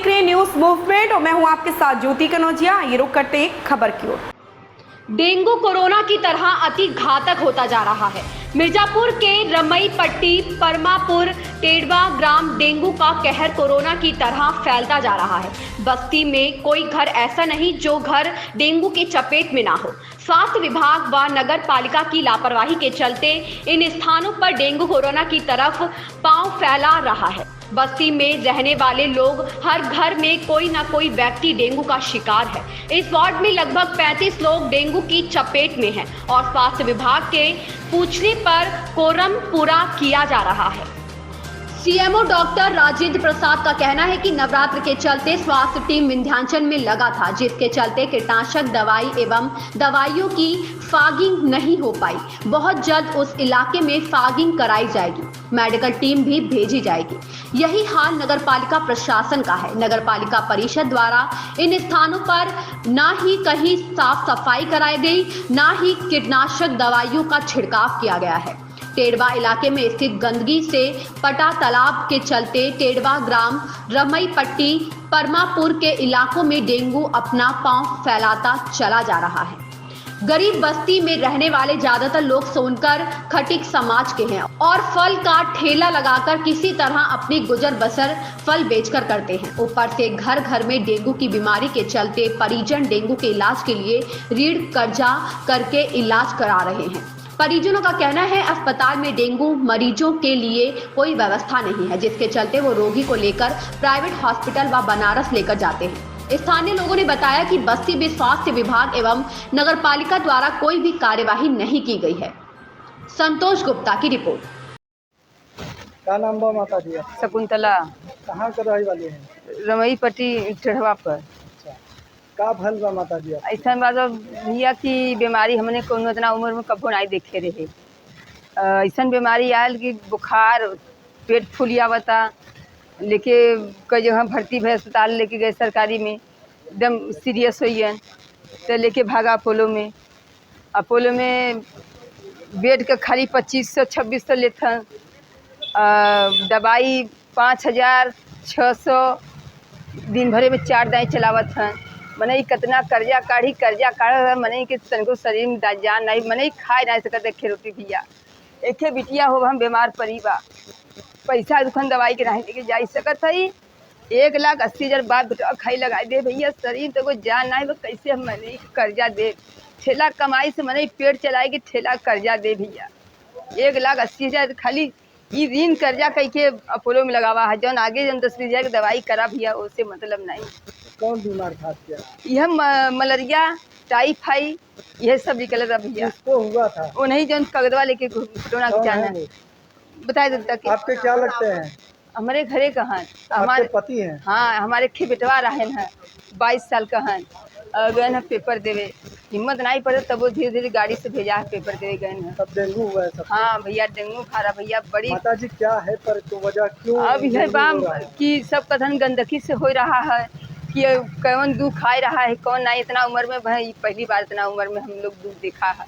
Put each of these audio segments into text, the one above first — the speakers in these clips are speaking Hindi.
देख रहे हैं न्यूज मूवमेंट और मैं हूं आपके साथ ज्योति कनौजिया। ये रुक करते हैं खबर की ओर। डेंगू कोरोना की तरह अति घातक होता जा रहा है। मिर्जापुर के रमई पट्टी परमापुर टेड़वा ग्राम डेंगू का कहर कोरोना की तरह फैलता जा रहा है। बस्ती में कोई घर ऐसा नहीं जो घर डेंगू की चपेट में ना हो। स्वास्थ्य विभाग व नगर पालिका की लापरवाही के चलते इन स्थानों पर डेंगू कोरोना की तरफ पांव फैला रहा है। बस्ती में रहने वाले लोग हर घर में कोई ना कोई व्यक्ति डेंगू का शिकार है। इस वार्ड में लगभग 35 लोग डेंगू की चपेट में हैं और स्वास्थ्य विभाग के पूछने पर कोरम पूरा किया जा रहा है। सीएमओ डॉक्टर राजेंद्र प्रसाद का कहना है कि नवरात्र के चलते स्वास्थ्य टीम विंध्याचल में लगा था, जिसके चलते कीटनाशक दवाई एवं दवाइयों की फॉगिंग नहीं हो पाई। बहुत जल्द उस इलाके में फॉगिंग कराई जाएगी, मेडिकल टीम भी भेजी जाएगी। यही हाल नगरपालिका प्रशासन का है। नगरपालिका परिषद द्वारा इन स्थानों पर ना ही कहीं साफ सफाई कराई गई, ना ही कीटनाशक दवाइयों का छिड़काव किया गया है। टेड़वा इलाके में स्थित गंदगी से पटा तालाब के चलते टेड़वा ग्राम रमई पट्टी परमापुर के इलाकों में डेंगू अपना पांव फैलाता चला जा रहा है। गरीब बस्ती में रहने वाले ज्यादातर लोग सोनकर खटिक समाज के हैं और फल का ठेला लगाकर किसी तरह अपनी गुजर बसर फल बेचकर करते हैं। ऊपर से घर घर में डेंगू की बीमारी के चलते परिजन डेंगू के इलाज के लिए ऋण कर्जा करके इलाज करा रहे हैं। परिजनों का कहना है अस्पताल में डेंगू मरीजों के लिए कोई व्यवस्था नहीं है, जिसके चलते वो रोगी को लेकर प्राइवेट हॉस्पिटल व बनारस लेकर जाते हैं। स्थानीय लोगों ने बताया कि बस्ती में स्वास्थ्य विभाग एवं नगरपालिका द्वारा कोई भी कार्यवाही नहीं की गई है। संतोष गुप्ता की रिपोर्ट। क्या नाम बा माता जी? शकुंतला। कहाँ कर रही वाली है? रमई पट्टी टेढ़वा पर। का भल बा माता जी? ऐसा बात भैया की बीमारी हमने कोनो इतना उम्र में कबो नहीं देखे रहे। ऐसा बीमारी आयल कि बुखार पेट फूलिया बता लेके कई जगह भर्ती भे अस्पताल लेके गए सरकारी में, एकदम सीरियस हुई तो लेके भागा अपोलो में। अपोलो में बेड का खाली 2500-2600 लेते, दवाई 5600, दिन भरे में 4 दाई चलावत हैं। मने कितना कर्जा काढ़ मने के तनको शरीर में जान नहीं, मने खाए नहीं सकते खे रोटी भैया। एक बिटिया हो हम बीमार पड़ी बा, पैसा दुकान दवाई के नहीं लेके जा सकत है। 1,80,000 बाप बेटा खाई लगा दे भैया, शरीर तो कोई जान नहीं, कैसे हम मने कर्जा दे? ठेला कमाई से मने पेट चलाएगी, ठेला कर्जा दे भैया। 1,80,000 खाली ये ऋण कर्जा कह के अपोलो में लगावा है, जौन आगे जन 10,000 की दवाई करा भैया, उससे मतलब नहीं। कौन बीमार था क्या? यह मलेरिया टाइफाइड यह सब निकल रहा भैया। किसको हुआ था? वो नहीं जो कगदवा लेके कोरोना की जाना बता देता कि आपके क्या लगते हैं? हमारे घरे कहाँ हमारे पति हैं? हाँ, हमारे खे बेटवा रहन है 22 साल का है, गए हैं पेपर देवे, हिम्मत नहीं पड़े तब वो धीरे धीरे गाड़ी से भेजा है पेपर देवे गए हैं। तब डेंगू हुआ है सब? हाँ भैया डेंगू खा रहा भैया बड़ी। माता जी क्या है पर तो वजह क्यों? अब यह बाम कि सब कथन गंदगी से हो रहा है कि कौन दुख आ रहा है कौन नहीं। इतना उम्र में भाई पहली बार इतना उम्र में हम लोग दुख देखा है।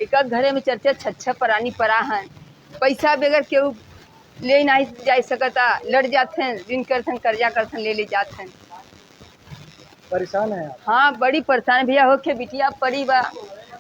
एक घरे में 4-6 प्राणी पड़ा है, पैसा बगैर केहू ले नहीं जा सकता, लड़ जाते हैं, ऋण करते हैं, कर्जा करते हैं, ले जाते हैं। परेशान है आप? हाँ बड़ी परेशान भैया हो के बिटिया पड़ी बा,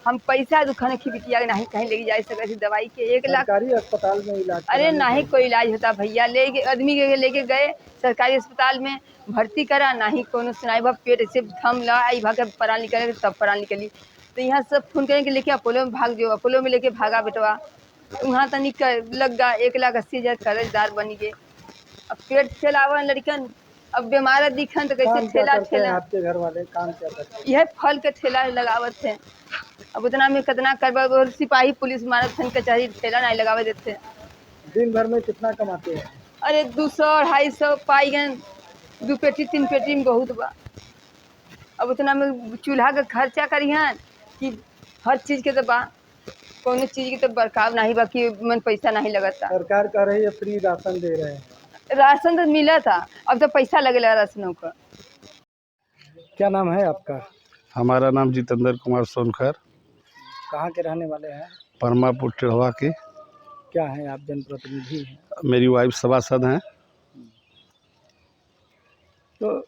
हम पैसा दुखाने की बिटिया नहीं कहीं लेके जा सकते दवाई के 1 लाख। सरकारी अस्पताल में इलाज? अरे नहीं कोई इलाज होता भैया, ले आदमी के लेके गए सरकारी अस्पताल में भर्ती करा, नहीं कोनो सुनाई भा, पेट से थम ला आई भाग परान निकले तब परान निकली। तो यहाँ सब फोन करें कि लेके अपोलो में भाग जो, अपोलो में लेके भागा बेटवा, वहाँ तनिक लग गया 1,80,000 कर्जदार बनी गए। अब पेट फैलावन लड़कन, अब बीमार दिखन तो कैसे ठेला आपके घर वाले काम क्या करते हैं? यह फल के ठेला लगावत है। अब उतना में कितना करवा, सिपाही पुलिस मारत थे, कचहरी ठेला नहीं लगावे देते। दिन भर में कितना कमाते हैं? अरे 200-250 पाई गए, 2 पेटी 3 पेटी में बहुत बा। अब उतना में चूल्हा का खर्चा करिहन कि हर चीज़ के तो बा, कोनो चीज़ की तो बरकाव नहीं बा कि मन पैसा नहीं लगता। सरकार कह रही है फ्री राशन दे रहे हैं। राशन तो मिला था, अब तो पैसा लगेगा राशनों का। क्या नाम है आपका? हमारा नाम जितेंद्र कुमार सोनकर। कहाँ के रहने वाले हैं? परमापुर टेढ़वा के। क्या है आप जनप्रतिनिधि हैं? मेरी वाइफ सभासद हैं। तो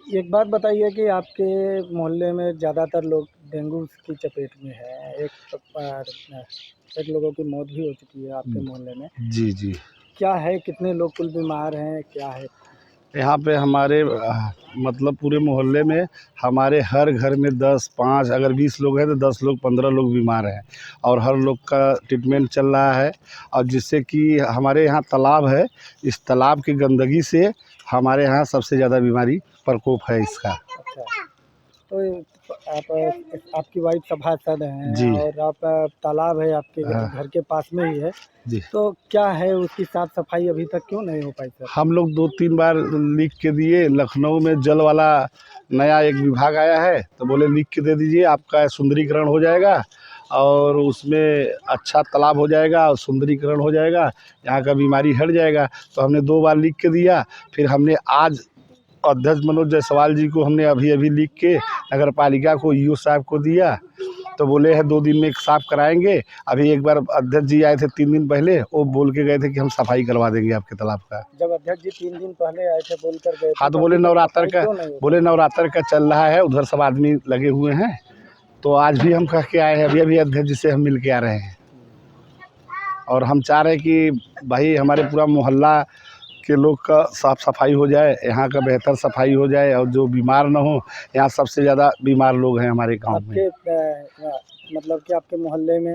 एक बात बताइए कि आपके मोहल्ले में ज़्यादातर लोग डेंगू की चपेट में है। एक लोगों की मौत भी हो चुकी है आपके मोहल्ले में। जी जी। क्या है, कितने लोग कुल बीमार हैं, क्या है? यहाँ पे हमारे मतलब पूरे मोहल्ले में हमारे हर घर में 10-5 अगर 20 लोग हैं तो 10 लोग 15 लोग बीमार हैं और हर लोग का ट्रीटमेंट चल रहा है। और जिससे कि हमारे यहाँ तालाब है, इस तालाब की गंदगी से हमारे यहाँ सबसे ज़्यादा बीमारी प्रकोप है इसका। अच्छा, तो आपकी वाइफ सभासद हैं जी। और आप तालाब है आपके हाँ। घर के पास में ही है, जी। तो क्या है उसकी साफ सफाई अभी तक क्यों नहीं हो पाई सर? हम लोग 2-3 बार लिख के दिए। लखनऊ में जल वाला नया एक विभाग आया है तो बोले लिख के दे दीजिए, आपका सुंदरीकरण हो जाएगा और उसमें अच्छा तालाब हो जाएगा और सुंदरीकरण हो जाएगा, यहाँ का बीमारी हट जाएगा। तो हमने 2 बार लिख के दिया। फिर हमने आज अध्यक्ष मनोज जायसवाल जी को हमने अभी लिख के नगर पालिका को ईओ साहब को दिया, तो बोले हैं 2 दिन में साफ़ कराएंगे। अभी एक बार अध्यक्ष जी आए थे 3 दिन पहले, वो बोल के गए थे कि हम सफाई करवा देंगे आपके तालाब का। जब अध्यक्ष जी 3 दिन पहले आए थे बोलकर गए थे, हाँ, तो बोले नवरात्र का चल रहा है, उधर सब आदमी लगे हुए हैं। तो आज भी हम कह के आए हैं, अभी अध्यक्ष जी से हम मिल के आ रहे हैं और हम चाह रहे हैं कि भाई हमारे पूरा मोहल्ला के लोग का साफ़ सफाई हो जाए, यहाँ का बेहतर सफाई हो जाए और जो बीमार ना हो। यहाँ सबसे ज़्यादा बीमार लोग हैं हमारे गांव में। मतलब कि आपके मोहल्ले में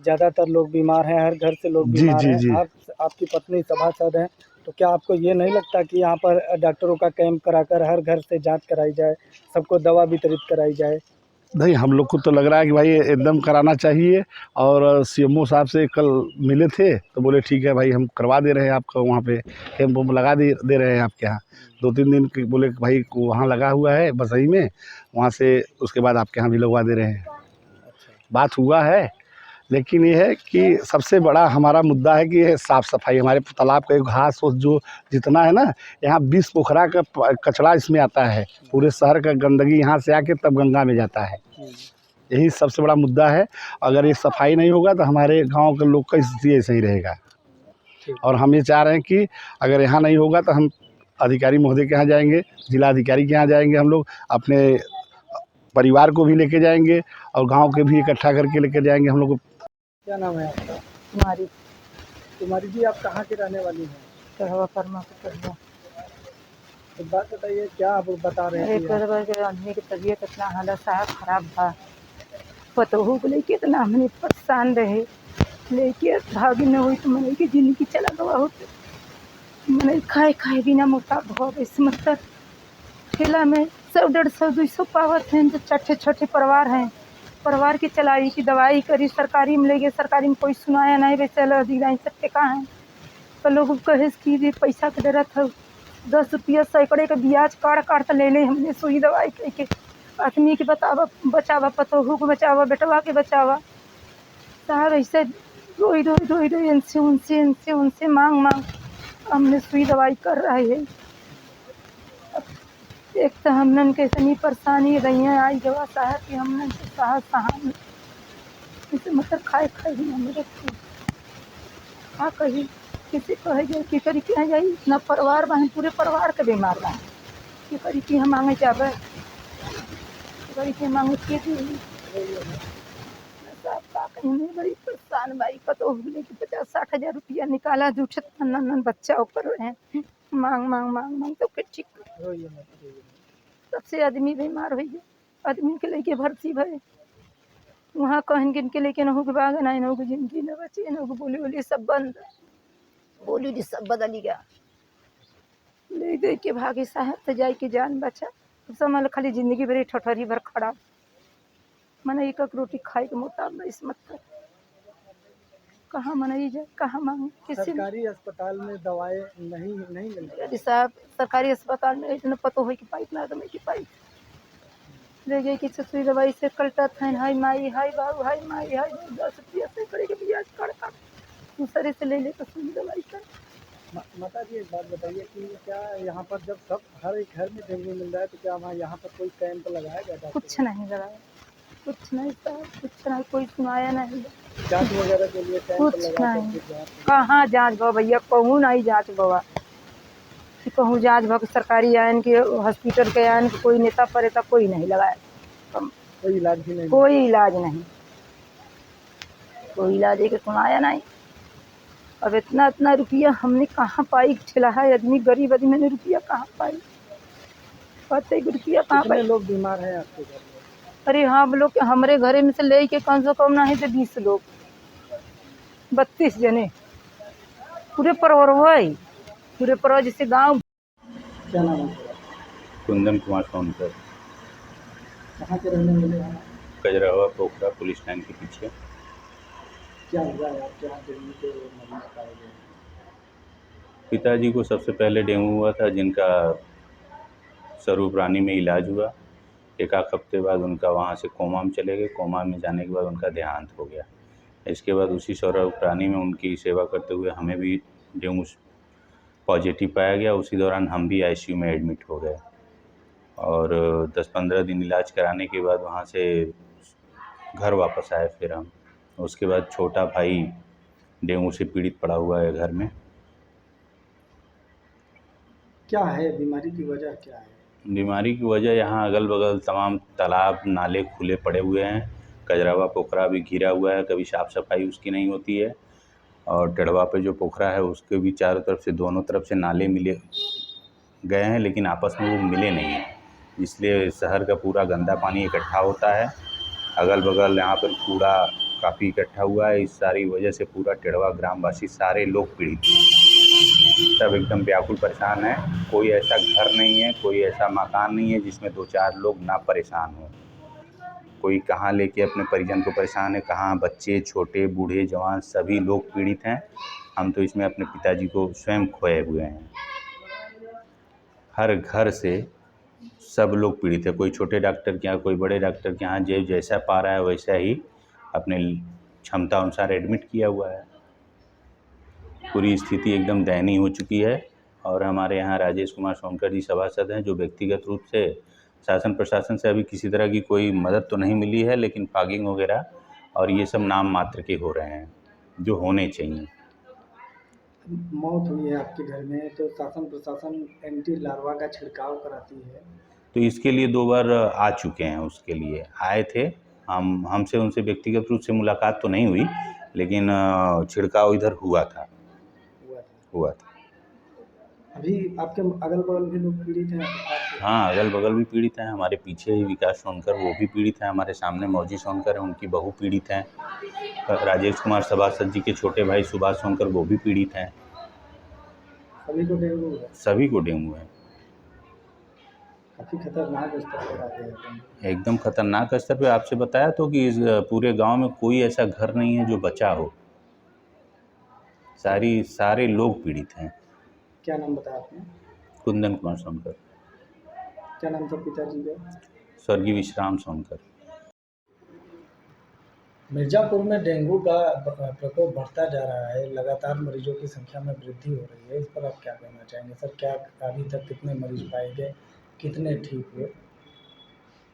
ज़्यादातर लोग बीमार हैं, हर घर से लोग जी बीमार जी हैं। जी। आपकी पत्नी सभासद हैं, तो क्या आपको ये नहीं लगता कि यहाँ पर डॉक्टरों का कैंप कराकर हर घर से जांच कराई जाए, सबको दवा वितरित कराई जाए? नहीं, हम लोग को तो लग रहा है कि भाई एकदम कराना चाहिए। और सीएमओ साहब से कल मिले थे तो बोले ठीक है भाई, हम करवा दे रहे हैं आपका वहाँ पे कैंप लगा दे रहे हैं आपके यहाँ। 2-3 दिन के बोले कि भाई वहाँ लगा हुआ है बसई में, वहाँ से उसके बाद आपके यहाँ भी लगवा दे रहे हैं। बात हुआ है, लेकिन ये है कि सबसे बड़ा हमारा मुद्दा है कि ये साफ़ सफाई। हमारे तालाब का घास फूस जो जितना है ना, यहाँ 20 पोखरा का कचरा इसमें आता है। पूरे शहर का गंदगी यहाँ से आके तब गंगा में जाता है। यही सबसे बड़ा मुद्दा है। अगर ये सफाई नहीं होगा तो हमारे गांव के लोग का स्थिति ऐसे ही रहेगा। और हम ये चाह रहे हैं कि अगर यहाँ नहीं होगा तो हम अधिकारी महोदय के यहाँ जाएंगे, जिला अधिकारी के यहाँ जाएंगे, हम लोग अपने परिवार को भी लेके जाएंगे और गांव के भी इकट्ठा करके लेके जाएंगे हम लोग। क्या नाम है आपका? कुमारी जी, आप कहाँ के रहने वाली हैं? परमा एक बात बताइए, क्या आप बता रहे हैं? के आदमी की तबीयत इतना हालत साहब खराब था, पतोहू को लेके इतना हमने परेशान रहे, लेके भागी न हुई तो मैंने की जिंदगी चला गवा होते। मैंने खाए खाए बिना मोटा भाव इस मतलब ठेला में 100-150-200 पावत हैं। जो छोटे परिवार हैं, परिवार की चलाई की दवाई करी, सरकारी में ले गए, सरकारी में कोई सुनाया नहीं। वैसे अधिकारी सब कहाँ हैं तो लोग कहे कि पैसा के डर था, 10 रुपया सैकड़े का ब्याज काट ले हमने सुई दवाई कह के आदमी के बचावा, पतोहू को बचावा, बेटवा के बचावा। साहब ऐसे रोई उनसे मांग हमने सुई दवाई कर रहे हैं। एक तो हमने के इतनी परेशानी रही है आई गवा साहब कि हमने साहब इसे मतलब खाए भी हमें रखी हाँ कही किसी कहे जाए कि करी क्या जाए, इतना परिवार बहन पूरे परिवार के बीमार बहन कि करी कि हम मांगे जावे, करी कि मांगे के साहब का कहीं में बड़ी परेशान भाई। पतो होने की 50-60 हज़ार रुपया निकाला, जूठत नन बच्चा ऊपर हैं, मांग तो फिर ठीक सबसे आदमी बीमार हो गए। आदमी के लेके भर्ती भरे वहाँ कहन गिन के लेके नहू के बाग ना नहू की जिंदगी न बचे, नहू बोली सब बंद, बोली सब बदली गया, ले गए के भागे साहब तो जाए के जान बचा। समझ खाली जिंदगी भरी ठठरी भर खड़ा मैंने एक रोटी खाए के मुताबिक इस मत कर कहाँ मनाई जाए, कहाँ मांगे किसी। सरकारी अस्पताल में दवाएं नहीं मिल रही साहब, सरकारी अस्पताल में इतना पतो हो कि पाइप ना दमे की पाइप ले गई कि सुई दवाई से कलटा था, हाय माई हाय बाबू हाय माई हाय 10 रुपया से करे के ब्याज काट दूसरे से ले तो सुई दवाई कर। माता जी, एक बात बताइए कि क्या यहाँ पर जब सब हर एक घर में डेंगू मिल रहा है तो क्या वहाँ यहाँ पर कोई कैंप लगाया गया? कुछ नहीं लगाया, कुछ नहीं साहब, कुछ नहीं, कोई सुनाया नहीं, जांच वगैरह के लिए कैंप कुछ लगा नहीं। कहाँ जांच बा भैया, कहूँ नहीं जांच बवा, कि कहूँ जांच भग सरकारी आयन के हॉस्पिटल के आयन के कोई नेता परेता कोई नहीं लगाया, कोई इलाज भी नहीं। कोई इलाज नहीं, कोई इलाज एक सुनाया नहीं। अब इतना इतना रुपया हमने कहाँ पाई, ठेला है आदमी गरीब आदमी, मैंने रुपया कहाँ पाई, पता रुपया कहाँ कितने पाई। लोग बीमार हैं आपके घर में? अरे हाँ, हम लोग हमारे घरे में से ले के कम से कम नहीं तो 20 लोग, 32 जने पूरे परवर हुए, पूरे परवर जैसे गांव। क्या नाम है? कुंदन कुमार सोनकर, कहाँ के रहने वाले हैं? कजरावा पोखरा पुलिस लाइन के पीछे। क्या हुआ है आपके यहाँ डेंगू के मरीज पाए गए? पिताजी को सबसे पहले डेंगू हुआ था, जिनका स्वरूप रानी में इलाज हुआ। एक आध हफ्ते बाद उनका वहाँ से कोमा में चले गए। कोमा में जाने के बाद उनका देहांत हो गया। इसके बाद उसी स्वरूप रानी में उनकी सेवा करते हुए हमें भी डेंगू पॉजिटिव पाया गया। उसी दौरान हम भी आईसीयू में एडमिट हो गए और 10-15 दिन इलाज कराने के बाद वहाँ से घर वापस आए। फिर हम उसके बाद छोटा भाई डेंगू से पीड़ित पड़ा हुआ है घर में। क्या है बीमारी की वजह, क्या है? बीमारी की वजह यहाँ अगल बगल तमाम तालाब नाले खुले पड़े हुए हैं। कजरावा पोखरा भी घिरा हुआ है, कभी साफ़ सफाई उसकी नहीं होती है। और टेढ़वा पे जो पोखरा है उसके भी चारों तरफ से, दोनों तरफ से नाले मिले गए हैं, लेकिन आपस में वो मिले नहीं हैं, इसलिए शहर का पूरा गंदा पानी इकट्ठा होता है। अगल बगल यहाँ पर कूड़ा काफ़ी इकट्ठा हुआ है। इस सारी वजह से पूरा टेढ़वा ग्रामवासी सारे लोग पीड़ित हैं, सब एकदम व्याकुल परेशान हैं। कोई ऐसा घर नहीं है, कोई ऐसा मकान नहीं है जिसमें 2-4 लोग ना परेशान हों। कोई कहाँ लेके अपने परिजन को परेशान है, कहाँ बच्चे छोटे बूढ़े जवान सभी लोग पीड़ित हैं। हम तो इसमें अपने पिताजी को स्वयं खोए हुए हैं। हर घर से सब लोग पीड़ित है, कोई छोटे डॉक्टर के यहाँ, कोई बड़े डॉक्टर के यहाँ, जो जैसा पा रहा है वैसा ही अपने क्षमता अनुसार एडमिट किया हुआ है। पूरी स्थिति एकदम दयनीय हो चुकी है। और हमारे यहाँ राजेश कुमार सोनकर जी सभासद हैं, जो व्यक्तिगत रूप से शासन प्रशासन से अभी किसी तरह की कोई मदद तो नहीं मिली है, लेकिन फॉगिंग वगैरह और ये सब नाम मात्र के हो रहे हैं जो होने चाहिए। मौत हुई है आपके घर में, तो शासन प्रशासन एंटी लार्वा का छिड़काव कराती है? तो इसके लिए 2 बार आ चुके हैं, उसके लिए आए थे। हमसे उनसे व्यक्तिगत रूप से मुलाकात तो नहीं हुई, लेकिन छिड़काव इधर हुआ था। अभी आपके अगल बगल भी लोग पीड़ित हैं? हाँ, अगल बगल भी पीड़ित हैं। हमारे पीछे ही विकास सोनकर, वो भी पीड़ित हैं। हमारे सामने मौजी सोनकर है, उनकी बहू पीड़ित हैं। राजेश कुमार सभासद जी के छोटे भाई सुभाष सोनकर, वो भी पीड़ित हैं। सभी को डेंगू है? सभी को डेंगू है। काफ़ी खतरनाक स्तर पर आते हैं। एकदम खतरनाक स्तर पे। आपसे बताया तो कि इस पूरे गांव में कोई ऐसा घर नहीं है जो बचा हो, सारे लोग पीड़ित हैं। क्या नाम बताया आपने? कुंदन कुमार सोनकर। क्या नाम था पिताजी का? स्वर्गीय विश्राम सोनकर। मिर्ज़ापुर में डेंगू का प्रकोप बढ़ता जा रहा है, लगातार मरीजों की संख्या में वृद्धि हो रही है। इस पर आप क्या कहना चाहेंगे सर? क्या अभी तक कितने मरीज पाए गए, कितने ठीक हुए?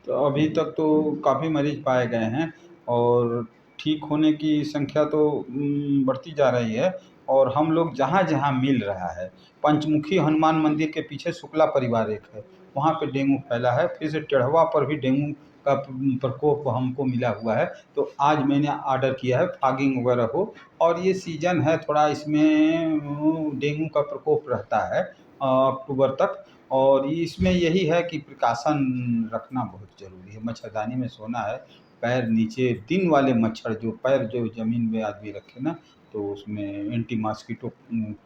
तो अभी तक तो काफ़ी मरीज पाए गए हैं और ठीक होने की संख्या तो बढ़ती जा रही है। और हम लोग जहाँ जहाँ मिल रहा है, पंचमुखी हनुमान मंदिर के पीछे शुक्ला परिवार एक है, वहाँ पे डेंगू फैला है। फिर से टेढ़वा पर भी डेंगू का प्रकोप हमको मिला हुआ है। तो आज मैंने ऑर्डर किया है फॉगिंग वगैरह हो, और ये सीज़न है थोड़ा, इसमें डेंगू का प्रकोप रहता है अक्टूबर तक। और इसमें यही है कि प्रिकॉशन रखना बहुत ज़रूरी है। मच्छरदानी में सोना है, पैर नीचे दिन वाले मच्छर जो पैर जो ज़मीन में आदमी रखे ना, तो उसमें एंटी मॉस्किटो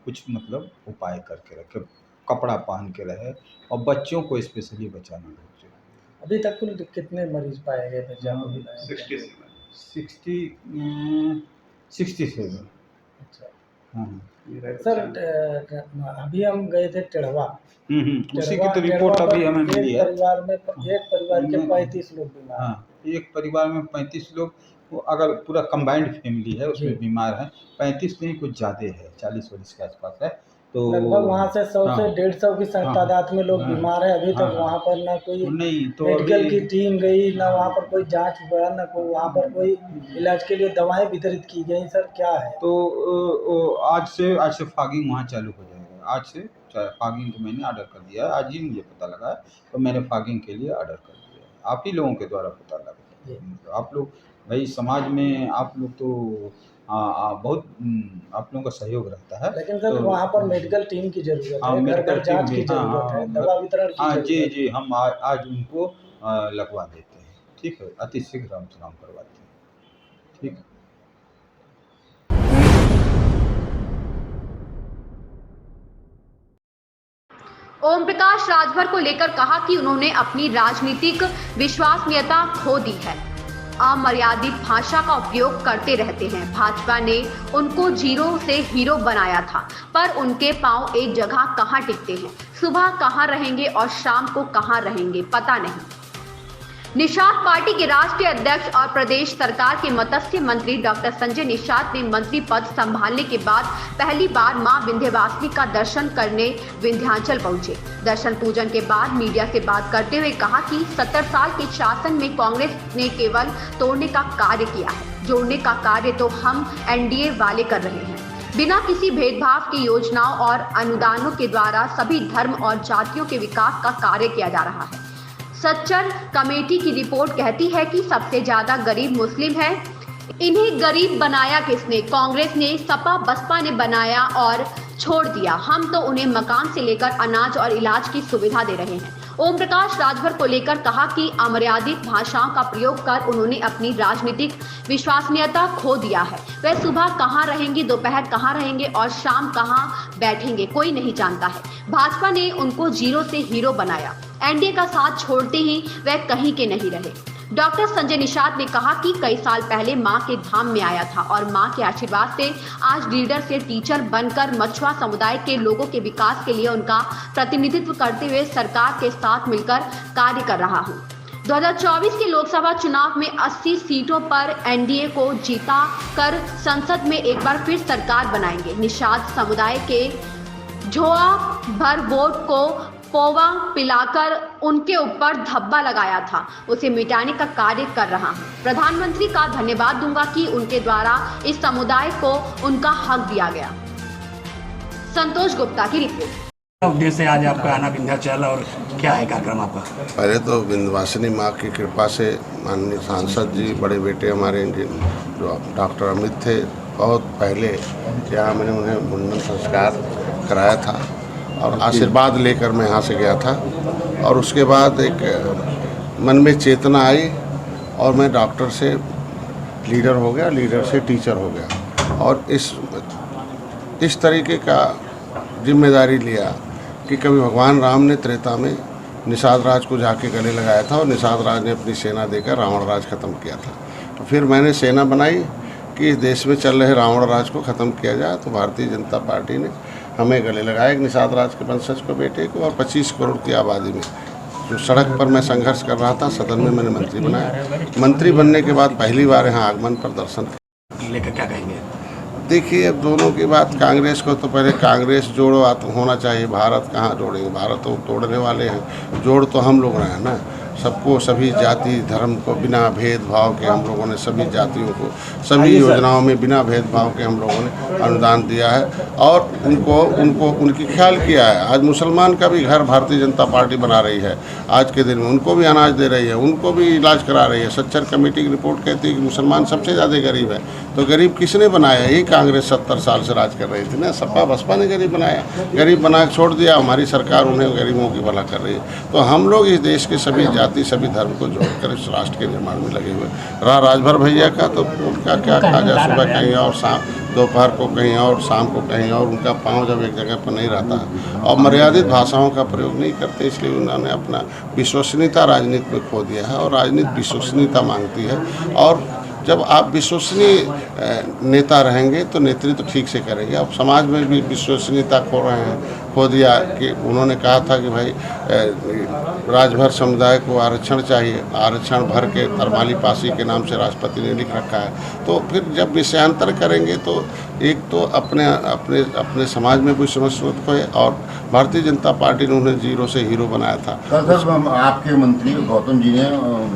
कुछ मतलब उपाय करके रखे, कपड़ा पहन के रहे, और बच्चों को स्पेशली बचाना बहुत ज़रूरी है। अभी तक कुल कितने मरीज पाए गए मिर्ज़ापुर? 67। अच्छा हाँ सर, अभी हम गए थे टेढ़वा। उसी की तो रिपोर्ट अभी हमें मिली है। एक परिवार के 35 लोग बीमार। हाँ, एक परिवार में 35 लोग, वो अगर पूरा कंबाइंड फैमिली है उसमें बीमार है। 35 नहीं, कुछ ज़्यादा है, 40-40 के आसपास है। तो लगभग वहाँ से 100 से 150 की तादाद में लोग बीमार हैं। अभी तक वहाँ पर ना कोई मेडिकल की टीम गई, ना वहाँ पर कोई जांच हुआ, ना कोई वहाँ पर कोई इलाज के लिए दवाएं वितरित की गई। सर क्या है? तो आज से फॉगिंग वहाँ चालू हो जाएगा। आज से फॉगिंग के मैंने ऑर्डर कर दिया है। आज ही मुझे पता लगा है, तो मैंने फॉगिंग के लिए ऑर्डर कर दिया है। आप ही लोगों के द्वारा पता लगा है। आप लोग भाई समाज में आप लोग तो बहुत आप लोगों का सहयोग रहता है। लेकिन सर तो वहाँ पर मेडिकल टीम की जरूरत हाँ, है, घर मेडिकल घर जांच टीम की भी, हाँ, जरूरत है, हाँ, दवा वितरण की हाँ जरूरत जी है। जी, हम आज उनको लगवा देते हैं। ठीक है, अति शीघ्र हम करवाते हैं। ठीक है। ओम प्रकाश राजभर को लेकर कहा कि उन्होंने अपनी राजनीतिक विश्वसनीयता खो दी है। अमर्यादित भाषा का उपयोग करते रहते हैं। भाजपा ने उनको जीरो से हीरो बनाया था, पर उनके पांव एक जगह कहां टिकते हैं। सुबह कहां रहेंगे और शाम को कहां रहेंगे पता नहीं। निषाद पार्टी के राष्ट्रीय अध्यक्ष और प्रदेश सरकार के मत्स्य मंत्री डॉक्टर संजय निषाद ने मंत्री पद संभालने के बाद पहली बार मां विंध्यवासिनी का दर्शन करने विंध्याचल पहुंचे। दर्शन पूजन के बाद मीडिया से बात करते हुए कहा कि 70 साल के शासन में कांग्रेस ने केवल तोड़ने का कार्य किया है, जोड़ने का कार्य तो हम एनडीए वाले कर रहे हैं। बिना किसी भेदभाव की योजनाओं और अनुदानों के द्वारा सभी धर्म और जातियों के विकास का कार्य किया जा रहा है। सच्चर कमेटी की रिपोर्ट कहती है कि सबसे ज्यादा गरीब मुस्लिम है। इन्हें गरीब बनाया किसने? कांग्रेस ने, सपा बसपा ने बनाया और छोड़ दिया। हम तो उन्हें मकान से लेकर अनाज और इलाज की सुविधा दे रहे हैं। ओम प्रकाश राजभर को लेकर कहा कि अमर्यादित भाषाओं का प्रयोग कर उन्होंने अपनी राजनीतिक विश्वसनीयता खो दिया है। वह सुबह कहां रहेंगे, दोपहर कहां रहेंगे और शाम कहां बैठेंगे कोई नहीं जानता है। भाजपा ने उनको जीरो से हीरो बनाया। एनडीए का साथ छोड़ते ही वह कहीं के नहीं रहे। डॉक्टर संजय निषाद ने कहा कि कई साल पहले मां के धाम में आया था और मां के आशीर्वाद से आज लीडर से टीचर बनकर मछुआ समुदाय के लोगों के विकास के लिए उनका प्रतिनिधित्व करते हुए सरकार के साथ मिलकर कार्य कर रहा हूं। 2024 के लोकसभा चुनाव में 80 सीटों पर एनडीए को जीता कर संसद में एक बार फिर सरकार बनाएंगे। निषाद समुदाय के झोआ भर वोट को पोवा पिलाकर उनके ऊपर धब्बा लगाया था, उसे मिटाने का कार्य कर रहा हूं। प्रधानमंत्री का धन्यवाद दूंगा कि उनके द्वारा इस समुदाय को उनका हक दिया गया। संतोष गुप्ता की रिपोर्ट। उद्देश्य से आज आपका आना विंध्याचल और क्या है कार्यक्रम आपका? पहले तो विंध्यवासिनी माँ की कृपा से माननीय सांसद जी, बड़े बेटे हमारे जो डॉक्टर अमित थे, बहुत पहले यहाँ मैंने उन्हें मुंडन संस्कार कराया था और आशीर्वाद लेकर मैं यहाँ से गया था। और उसके बाद एक मन में चेतना आई और मैं डॉक्टर से लीडर हो गया, लीडर से टीचर हो गया और इस तरीके का जिम्मेदारी लिया कि कभी भगवान राम ने त्रेता में निषाद राज को जाके गले लगाया था और निषाद राज ने अपनी सेना देकर रावण राज खत्म किया था। तो फिर मैंने सेना बनाई कि इस देश में चल रहे रावण राज को ख़त्म किया जाए। तो भारतीय जनता पार्टी ने हमें गले लगाया एक निषाद राज के वंशज को, बेटे को, और 25 करोड़ की आबादी में जो सड़क पर मैं संघर्ष कर रहा था, सदन में मैंने मंत्री बनाया। मंत्री बनने के बाद पहली बार यहाँ आगमन पर दर्शन लेकर क्या कहेंगे? देखिए, अब दोनों की बात, कांग्रेस को तो पहले कांग्रेस जोड़ो होना चाहिए, भारत कहाँ जोड़ेंगे? भारत तो तोड़ने वाले हैं, जोड़ तो हम लोग रहे हैं ना। सबको, सभी जाति धर्म को बिना भेदभाव के हम लोगों ने सभी जातियों को सभी योजनाओं में बिना भेदभाव के हम लोगों ने अनुदान दिया है और उनको उनकी ख्याल किया है। आज मुसलमान का भी घर भारतीय जनता पार्टी बना रही है, आज के दिन में उनको भी अनाज दे रही है, उनको भी इलाज करा रही है। सच्चर कमेटी की रिपोर्ट कहती है कि मुसलमान सबसे ज़्यादा गरीब है। तो गरीब किसने बनाया? यही कांग्रेस 70 साल से राज कर रही थी ना। सपा बसपा ने गरीब बनाया, गरीब बना के छोड़ दिया। हमारी सरकार उन्हें गरीबों की भला कर रही है। तो हम लोग इस देश के सभी जाति सभी धर्म को जोड़कर इस राष्ट्र के निर्माण में लगे हुए। राजभर भैया का तो उनका क्या कहा जाए, सुबह कहीं और शाम, दोपहर को कहीं और, शाम को कहीं और, उनका पाँव जब एक जगह पर नहीं रहता और मर्यादित भाषाओं का प्रयोग नहीं करते, इसलिए उन्होंने अपना विश्वसनीयता राजनीति में खो दिया है और राजनीति विश्वसनीयता मांगती है। और जब आप विश्वसनीय नेता रहेंगे तो नेतृत्व तो ठीक से करेंगे। अब समाज में भी विश्वसनीयता खो रहे हैं, खो दिया कि उन्होंने कहा था कि भाई राजभर समुदाय को आरक्षण चाहिए, आरक्षण भर के तरमाली पासी के नाम से राष्ट्रपति ने लिख रखा है। तो फिर जब विषयांतर करेंगे तो एक तो अपने समाज में भी समस्या खोए और भारतीय जनता पार्टी ने उन्हें जीरो से हीरो बनाया था। सर, आपके मंत्री गौतम जी ने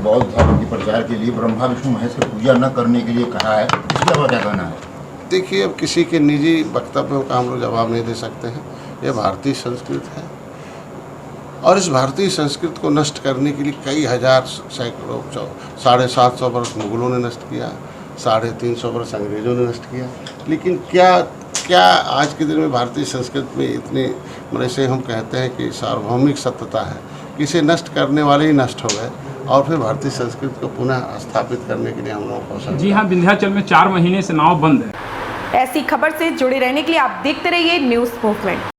बौद्ध धर्म के प्रचार के लिए ब्रह्मा विष्णु महेश की पूजा न करने के लिए कहा है, इसके बारे क्या कहना है? देखिए, अब किसी के निजी वक्तव्यों का हम लोग जवाब नहीं दे सकते हैं। ये भारतीय संस्कृति है और इस भारतीय संस्कृति को नष्ट करने के लिए कई हजार सैकड़ों 750 वर्ष मुगलों ने नष्ट किया, 350 वर्ष अंग्रेज़ों ने नष्ट किया। लेकिन क्या आज के दिन में भारतीय संस्कृति में इतनी मतलब से हम कहते हैं कि सार्वभौमिक सत्यता है कि इसे नष्ट करने वाले ही नष्ट हो गए और फिर भारतीय संस्कृति को पुनः स्थापित करने के लिए हम लोगों को जी हाँ, विंध्याचल में 4 महीने से नाव बंद है। ऐसी खबर से जुड़े रहने के लिए आप देखते रहिए न्यूज़ मूवमेंट।